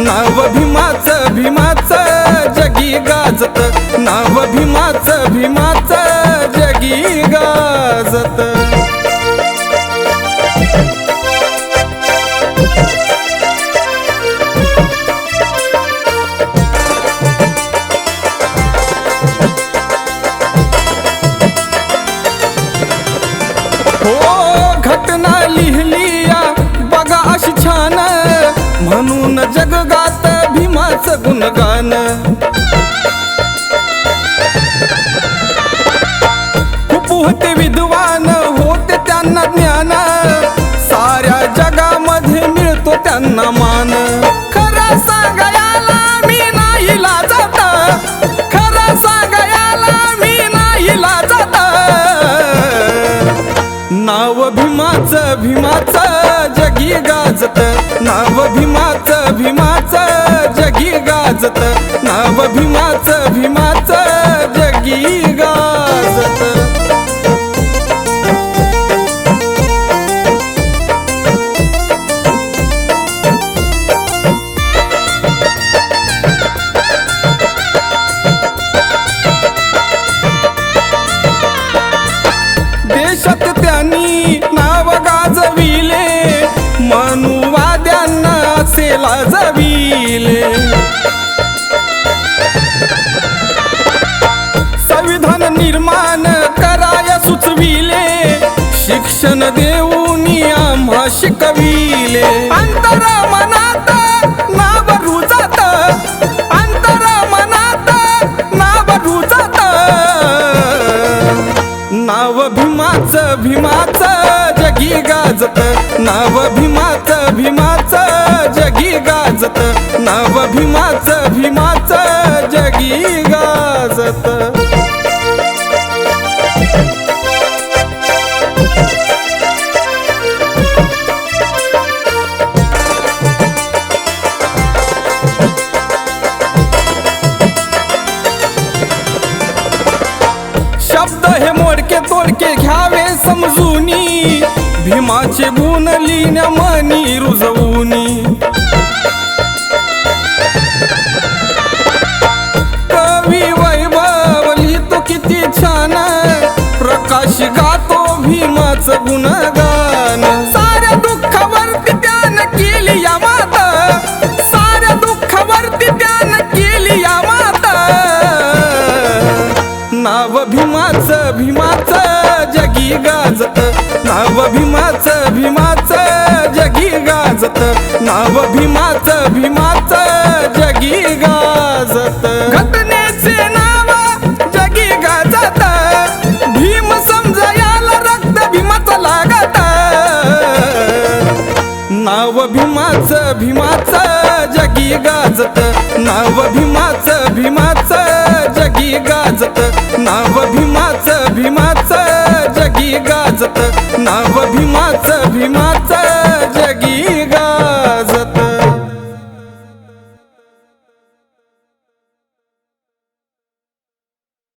नाव भीमाचं भीमाचं जगी गाजत, नाव भीमाचं भीमाचं जगी गाजत. हो घटना लिहिली या बघा अशी छान, म्हणून जग गात भीमाचं गुणगान. खूप होते विद्वान होते त्यांना ज्ञान, साऱ्या जगामध्ये मिळतो त्यांना मान. खरं सांगायला मी नाही लाजत, खरं सांगायला मी नाही लाजत. नाव भीमाचं भीमाचं जगी गाजत, नाव भीमाचं भीमाचं जगी गाजत, नाव भीमाचं भीमाचं जगी गाजत. देशात त्यांनी नाव गाजविले, मनुवाद्यांना असे लाजविले. संविधान निर्माण कराया सुचविले, शिक्षण देऊनी आम्हा शिकविले. अंतर मनात नाव रुजत, अंतर मनात नाव रुजत. नाव भीमाचं भीमाचं जगी गाजत, नाव भीमाचं भीमाचं जगी गाजत, नाव भीमाचं भीमाचं जगी गाजत. शब्द हे मोडके तोडके घ्यावे समजूनी, भीमाचे गुण लिहिण्या मनी रुजवूनी. कवी वैभव लिहितो किती छान, प्रकाश गातो भीमाचं गुणगान. साऱ्या दुःखावरती त्यानं केली या मात, साऱ्या दुःखावरती त्यानं केली या मात. नाव भीमाचं भीमाचं जगी गाजत, नाव भीमाचं भीमाचं जगी गाजत, नाव भीमाचं भीमाचं जगी गाजत. घटनेचे नाव जगी गाजत, भीम समजायला रक्त भीमाचं लागत. नाव भीमाचं भीमाचं जगी गाजत, नाव भीम